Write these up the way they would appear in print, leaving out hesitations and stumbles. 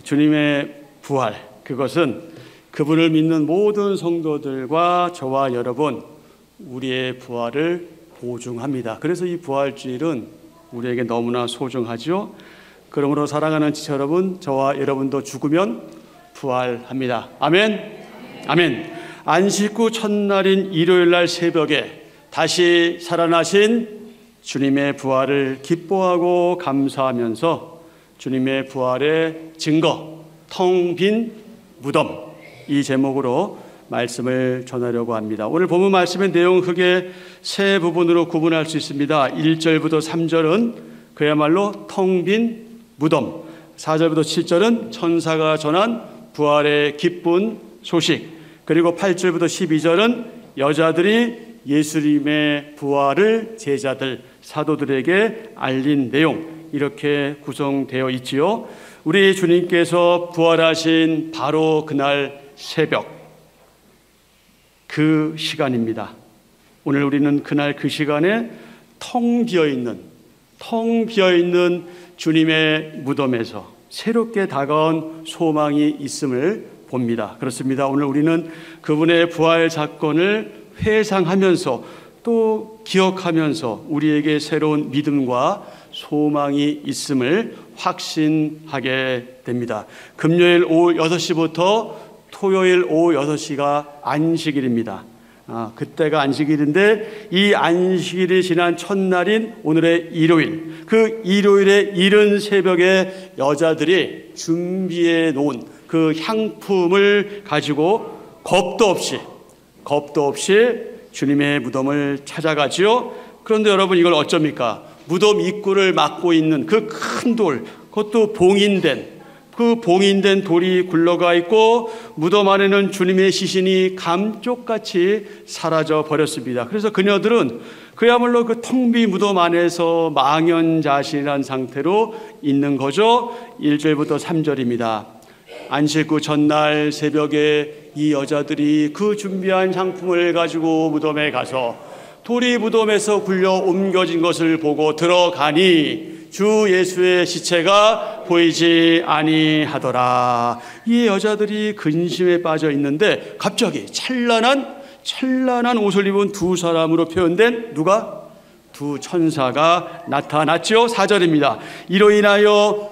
주님의 부활, 그것은 그분을 믿는 모든 성도들과 저와 여러분, 우리의 부활을 보증합니다. 그래서 이 부활주일은 우리에게 너무나 소중하죠. 그러므로 사랑하는 지체 여러분, 저와 여러분도 죽으면 부활합니다. 아멘. 아멘. 안식 후 첫날인 일요일 날 새벽에 다시 살아나신 주님의 부활을 기뻐하고 감사하면서 주님의 부활의 증거, 텅 빈 무덤, 이 제목으로 말씀을 전하려고 합니다. 오늘 본문 말씀의 내용 크게 세 부분으로 구분할 수 있습니다. 1절부터 3절은 그야말로 텅 빈 무덤, 4절부터 7절은 천사가 전한 부활의 기쁜 소식, 그리고 8절부터 12절은 여자들이 예수님의 부활을 제자들, 사도들에게 알린 내용, 이렇게 구성되어 있지요. 우리 주님께서 부활하신 바로 그날 새벽, 그 시간입니다. 오늘 우리는 그날 그 시간에 텅 비어있는 주님의 무덤에서 새롭게 다가온 소망이 있음을 봅니다. 그렇습니다. 오늘 우리는 그분의 부활 사건을 회상하면서 또 기억하면서 우리에게 새로운 믿음과 소망이 있음을 확신하게 됩니다. 금요일 오후 6시부터 토요일 오후 6시가 안식일입니다. 그때가 안식일인데 이 안식일이 지난 첫날인 오늘의 일요일, 그 일요일의 이른 새벽에 여자들이 준비해 놓은 그 향품을 가지고 겁도 없이 주님의 무덤을 찾아가지요. 그런데 여러분, 이걸 어쩝니까? 무덤 입구를 막고 있는 그 큰 돌, 그것도 봉인된 돌이 굴러가 있고 무덤 안에는 주님의 시신이 감쪽같이 사라져 버렸습니다. 그래서 그녀들은 그야말로 그 텅 빈 무덤 안에서 망연자실한 상태로 있는 거죠. 1절부터 3절입니다. 안식 후 전날 새벽에 이 여자들이 그 준비한 향품을 가지고 무덤에 가서 돌이 무덤에서 굴려 옮겨진 것을 보고 들어가니 주 예수의 시체가 보이지 아니하더라. 이 여자들이 근심에 빠져 있는데 갑자기 찬란한 옷을 입은 두 사람으로 표현된 두 천사가 나타났죠. 4절입니다. 이로 인하여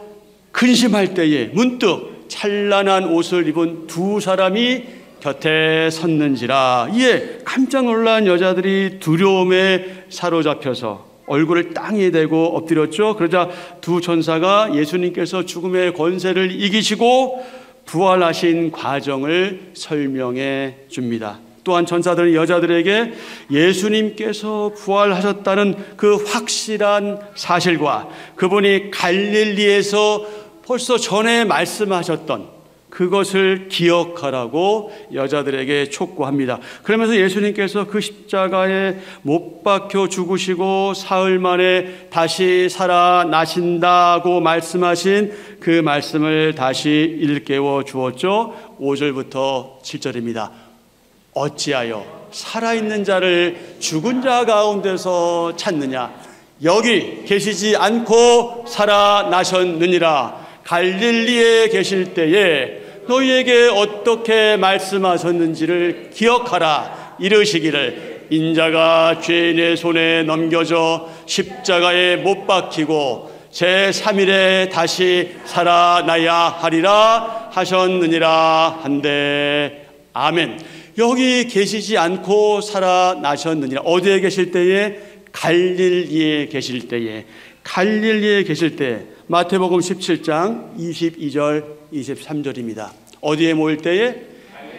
근심할 때에 문득 찬란한 옷을 입은 두 사람이 곁에 섰는지라. 이에 깜짝 놀란 여자들이 두려움에 사로잡혀서 얼굴을 땅에 대고 엎드렸죠. 그러자 두 천사가 예수님께서 죽음의 권세를 이기시고 부활하신 과정을 설명해 줍니다. 또한 천사들은 여자들에게 예수님께서 부활하셨다는 그 확실한 사실과 그분이 갈릴리에서 벌써 전에 말씀하셨던 그것을 기억하라고 여자들에게 촉구합니다. 그러면서 예수님께서 그 십자가에 못 박혀 죽으시고 사흘 만에 다시 살아나신다고 말씀하신 그 말씀을 다시 일깨워 주었죠. 5절부터 7절입니다. 어찌하여 살아있는 자를 죽은 자 가운데서 찾느냐? 여기 계시지 않고 살아나셨느니라. 갈릴리에 계실 때에 너희에게 어떻게 말씀하셨는지를 기억하라. 이르시기를 인자가 죄인의 손에 넘겨져 십자가에 못 박히고 제3일에 다시 살아나야 하리라 하셨느니라 한데 아멘. 여기 계시지 않고 살아나셨느니라. 어디에 계실 때에? 갈릴리에 계실 때에. 마태복음 17장 22절 23절입니다. 어디에 모일 때에?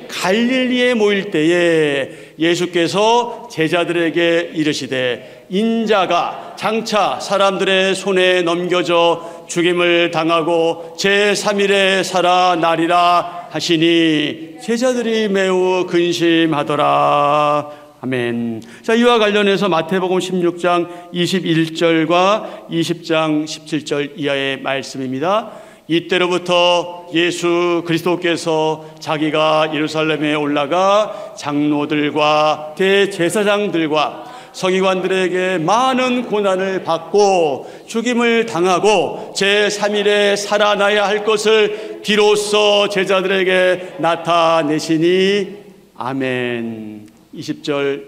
갈릴리에 모일 때에 예수께서 제자들에게 이르시되 인자가 장차 사람들의 손에 넘겨져 죽임을 당하고 제3일에 살아나리라 하시니 제자들이 매우 근심하더라. 아멘. 자, 이와 관련해서 마태복음 16장 21절과 20장 17절 이하의 말씀입니다. 이때로부터 예수 그리스도께서 자기가 예루살렘에 올라가 장로들과 대제사장들과 서기관들에게 많은 고난을 받고 죽임을 당하고 제3일에 살아나야 할 것을 비로소 제자들에게 나타내시니 아멘. 20장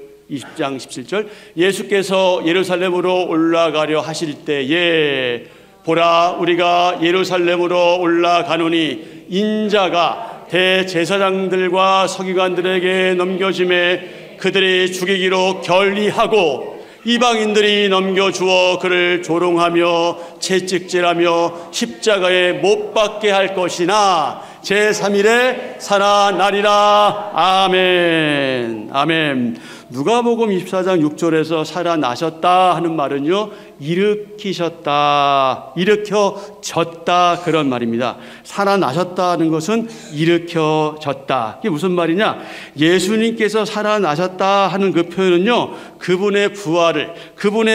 17절 예수께서 예루살렘으로 올라가려 하실 때에 보라 우리가 예루살렘으로 올라가노니 인자가 대제사장들과 서기관들에게 넘겨짐에 그들이 죽이기로 결의하고 이방인들이 넘겨주어 그를 조롱하며 채찍질하며 십자가에 못 박게 할 것이나 제3일에 살아나리라. 아멘. 아멘. 누가복음 24장 6절에서 살아나셨다 하는 말은요, 일으키셨다, 일으켜졌다 그런 말입니다. 살아나셨다 하는 것은 일으켜졌다. 이게 무슨 말이냐? 예수님께서 살아나셨다 하는 그 표현은요, 그분의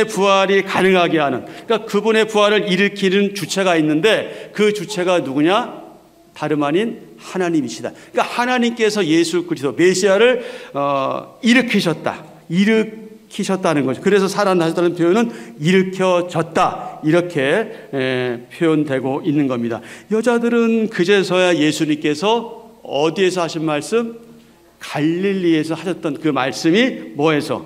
부활이 가능하게 하는, 그러니까 그분의 부활을 일으키는 주체가 있는데 그 주체가 누구냐? 다름 아닌 하나님이시다. 그러니까 하나님께서 예수 그리스도 메시아를 일으키셨다는 거죠. 그래서 살아나셨다는 표현은 일으켜졌다 이렇게 표현되고 있는 겁니다. 여자들은 그제서야 예수님께서 어디에서 하신 말씀? 갈릴리에서 하셨던 그 말씀이 뭐에서?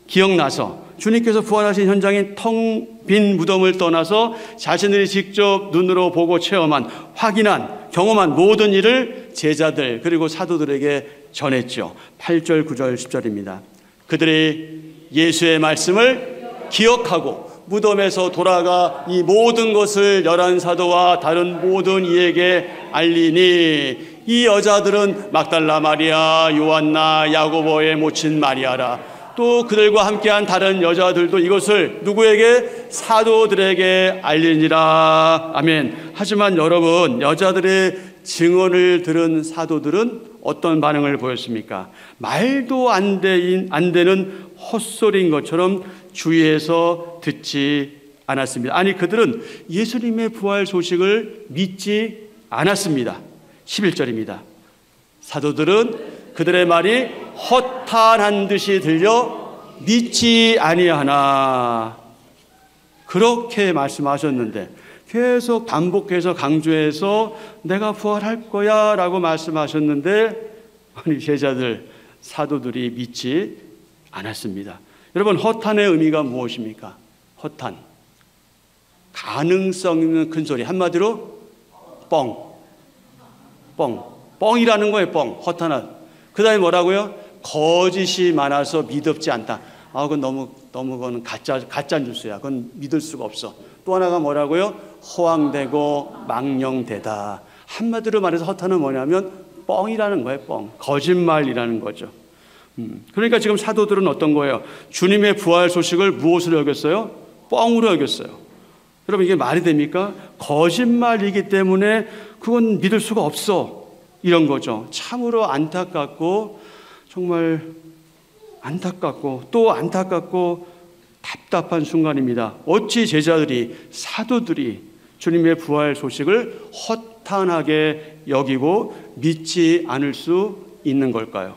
기억나서 주님께서 부활하신 현장인 텅 빈 무덤을 떠나서 자신들이 직접 눈으로 보고 체험한, 확인한, 경험한 모든 일을 제자들 그리고 사도들에게 전했죠. 8절, 9절, 10절입니다. 그들이 예수의 말씀을 기억하고 무덤에서 돌아가 이 모든 것을 11사도와 다른 모든 이에게 알리니 이 여자들은 막달라 마리아, 요한나, 야고보의 모친 마리아라. 또 그들과 함께한 다른 여자들도 이것을 누구에게? 사도들에게 알리니라. 아멘. 하지만 여러분, 여자들의 증언을 들은 사도들은 어떤 반응을 보였습니까? 말도 안 되는 헛소리인 것처럼 주위에서 듣지 않았습니다. 아니, 그들은 예수님의 부활 소식을 믿지 않았습니다. 11절입니다. 사도들은 그들의 말이 허탄한 듯이 들려 믿지 아니하나. 그렇게 말씀하셨는데 계속 반복해서 강조해서 내가 부활할 거야 라고 말씀하셨는데 아니 제자들, 사도들이 믿지 않았습니다. 여러분, 허탄의 의미가 무엇입니까? 허탄, 가능성 있는 큰 소리, 한마디로 뻥이라는 거예요. 허탄한. 그 다음에 뭐라고요? 거짓이 많아서 믿음지 않다. 그건 너무 그건 가짜 뉴스야. 그건 믿을 수가 없어. 또 하나가 뭐라고요? 허황되고 망령되다. 한마디로 말해서 허탄은 뭐냐면 뻥이라는 거예요. 거짓말이라는 거죠. 그러니까 지금 사도들은 어떤 거예요? 주님의 부활 소식을 무엇으로 여겼어요? 뻥으로 여겼어요. 여러분, 이게 말이 됩니까? 거짓말이기 때문에 그건 믿을 수가 없어. 이런 거죠. 참으로 안타깝고, 정말 안타깝고 또 안타깝고 답답한 순간입니다. 어찌 제자들이, 사도들이 주님의 부활 소식을 허탄하게 여기고 믿지 않을 수 있는 걸까요?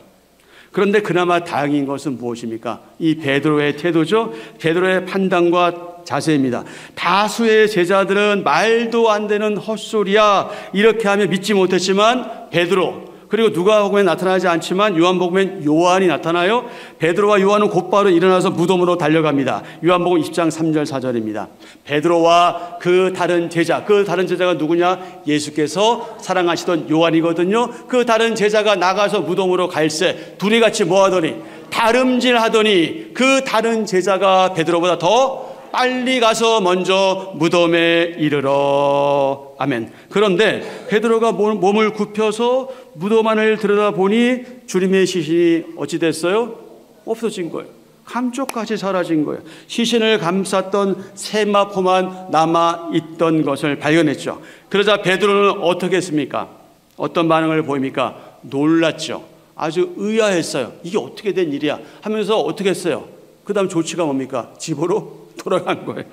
그런데 그나마 다행인 것은 무엇입니까? 이 베드로의 태도죠. 베드로의 판단과 자세입니다. 다수의 제자들은 말도 안 되는 헛소리야 이렇게 하며 믿지 못했지만 베드로, 그리고 누가복음에 나타나지 않지만 요한복음엔 요한이 나타나요. 베드로와 요한은 곧바로 일어나서 무덤으로 달려갑니다. 요한복음 20장 3절 4절입니다. 베드로와 그 다른 제자가 누구냐? 예수께서 사랑하시던 요한이거든요. 그 다른 제자가 나가서 무덤으로 갈새 둘이 같이 뭐하더니 다름질하더니 그 다른 제자가 베드로보다 더 빨리 가서 먼저 무덤에 이르러. 아멘. 그런데 베드로가 몸을 굽혀서 무덤 안을 들여다보니 주님의 시신이 어찌 됐어요? 없어진 거예요. 감쪽같이 사라진 거예요. 시신을 감쌌던 세마포만 남아있던 것을 발견했죠. 그러자 베드로는 어떻게 했습니까? 어떤 반응을 보입니까? 놀랐죠. 아주 의아했어요. 이게 어떻게 된 일이야 하면서 어떻게 했어요? 그 다음 조치가 뭡니까? 집으로 돌아간 거예요.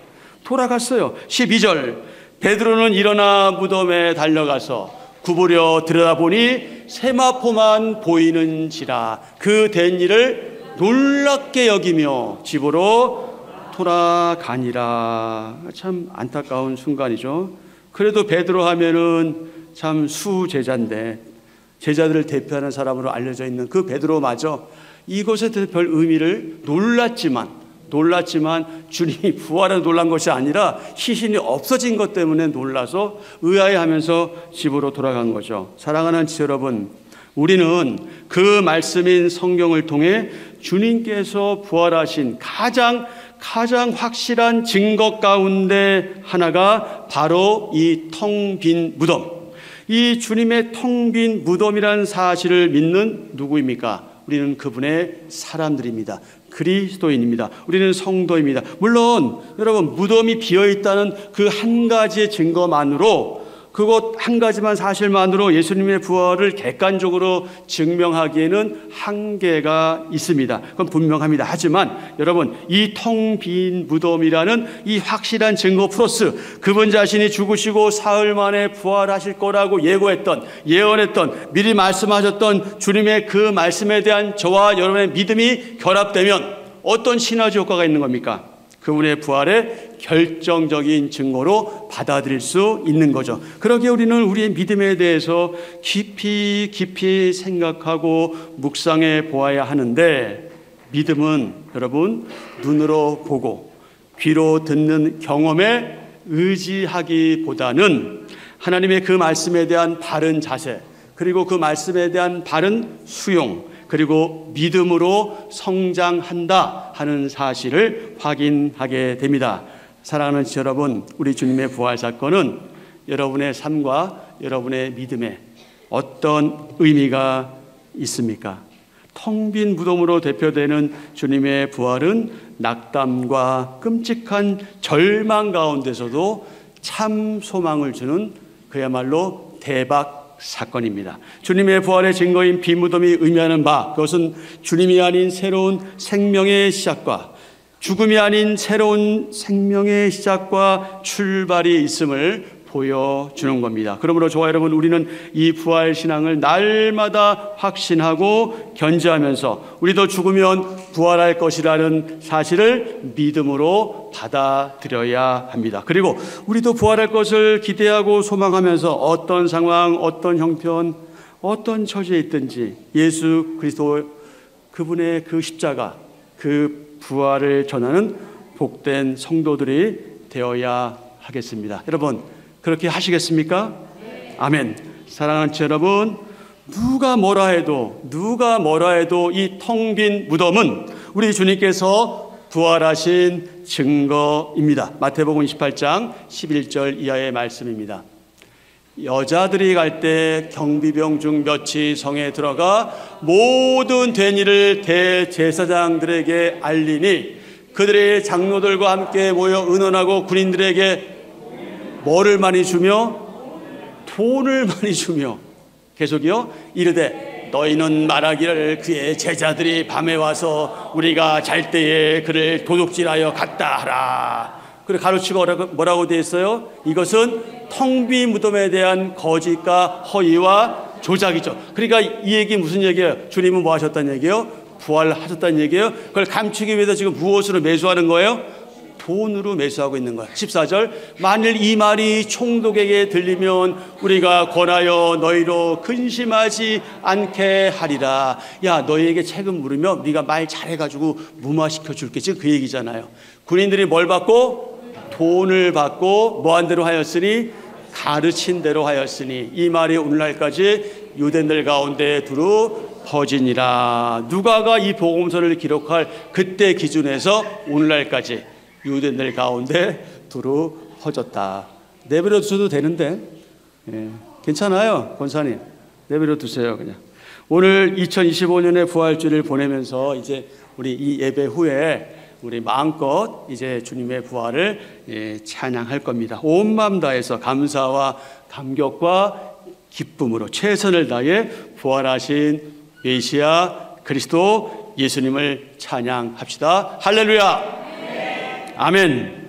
돌아갔어요. 12절 베드로는 일어나 무덤에 달려가서 구부려 들여다보니 세마포만 보이는지라 그 된 일을 놀랍게 여기며 집으로 돌아가니라. 참 안타까운 순간이죠. 그래도 베드로 하면은 참 수제자인데, 제자들을 대표하는 사람으로 알려져 있는 그 베드로마저 이것에 대해서 별 의미를 놀랐지만 주님이 부활에 놀란 것이 아니라 시신이 없어진 것 때문에 놀라서 의아해하면서 집으로 돌아간 거죠. 사랑하는 지체 여러분, 우리는 그 말씀인 성경을 통해 주님께서 부활하신 가장 확실한 증거 가운데 하나가 바로 이 텅 빈 무덤, 이 주님의 텅 빈 무덤이라는 사실을 믿는 누구입니까? 우리는 그분의 사람들입니다. 그리스도인입니다. 우리는 성도입니다. 물론 여러분, 무덤이 비어있다는 그 한 가지의 증거만으로, 그것 한 가지만 사실만으로 예수님의 부활을 객관적으로 증명하기에는 한계가 있습니다. 그건 분명합니다. 하지만 여러분, 이 텅 빈 무덤이라는 이 확실한 증거 플러스 그분 자신이 죽으시고 사흘 만에 부활하실 거라고 예언했던, 미리 말씀하셨던 주님의 그 말씀에 대한 저와 여러분의 믿음이 결합되면 어떤 시너지 효과가 있는 겁니까? 그분의 부활의 결정적인 증거로 받아들일 수 있는 거죠. 그러기에 우리는 우리의 믿음에 대해서 깊이 생각하고 묵상해 보아야 하는데, 믿음은 여러분, 눈으로 보고 귀로 듣는 경험에 의지하기보다는 하나님의 그 말씀에 대한 바른 자세, 그리고 그 말씀에 대한 바른 수용, 그리고 믿음으로 성장한다 하는 사실을 확인하게 됩니다. 사랑하는 지체 여러분, 우리 주님의 부활 사건은 여러분의 삶과 여러분의 믿음에 어떤 의미가 있습니까? 텅 빈 무덤으로 대표되는 주님의 부활은 낙담과 끔찍한 절망 가운데서도 참 소망을 주는 그야말로 대박 사건입니다. 주님의 부활의 증거인 빈 무덤이 의미하는 바, 그것은 주님이 아닌 새로운 생명의 시작과 죽음이 아닌 새로운 생명의 시작과 출발이 있음을 보여주는 겁니다. 그러므로 저와 여러분, 우리는 이 부활 신앙을 날마다 확신하고 견지하면서 우리도 죽으면 부활할 것이라는 사실을 믿음으로 받아들여야 합니다. 그리고 우리도 부활할 것을 기대하고 소망하면서 어떤 상황, 어떤 형편, 어떤 처지에 있든지 예수 그리스도 그분의 그 십자가, 그 부활을 전하는 복된 성도들이 되어야 하겠습니다. 여러분, 그렇게 하시겠습니까? 네. 아멘. 사랑하는 여러분, 누가 뭐라 해도 이 텅 빈 무덤은 우리 주님께서 부활하신 증거입니다. 마태복음 28장 11절 이하의 말씀입니다. 여자들이 갈 때 경비병 중 몇이 성에 들어가 모든 된 일을 대제사장들에게 알리니 그들의 장로들과 함께 모여 의논하고 군인들에게 뭐를 많이 주며? 돈을 많이 주며 계속이요 이르되 너희는 말하기를 그의 제자들이 밤에 와서 우리가 잘 때에 그를 도둑질하여 갔다 하라. 그리고 가로치고 뭐라고 되어 있어요? 이것은 텅 빈 무덤에 대한 거짓과 허위와 조작이죠. 그러니까 이 얘기 무슨 얘기예요? 주님은 뭐 하셨다는 얘기예요? 부활하셨다는 얘기예요. 그걸 감추기 위해서 지금 무엇으로 매수하는 거예요? 돈으로 매수하고 있는 거예요. 14절, 만일 이 말이 총독에게 들리면 우리가 권하여 너희로 근심하지 않게 하리라. 야, 너희에게 책임 물으면 네가 말 잘해가지고 무마시켜 줄게. 지금 그 얘기잖아요. 군인들이 뭘 받고? 돈을 받고 뭐한 대로 하였으니? 가르친 대로 하였으니 이 말이 오늘날까지 유대인들 가운데 두루 퍼지니라. 누가가 이 복음서를 기록할 그때 기준에서 오늘날까지 유대인들 가운데 두루 퍼졌다. 내버려 두셔도 되는데, 괜찮아요, 권사님. 내버려 두세요, 그냥. 오늘 2025년의 부활주를 보내면서 이제 우리 이 예배 후에 우리 마음껏 이제 주님의 부활을 찬양할 겁니다. 온 마음 다해서 감사와 감격과 기쁨으로 최선을 다해 부활하신 메시아 그리스도 예수님을 찬양합시다. 할렐루야. 아멘.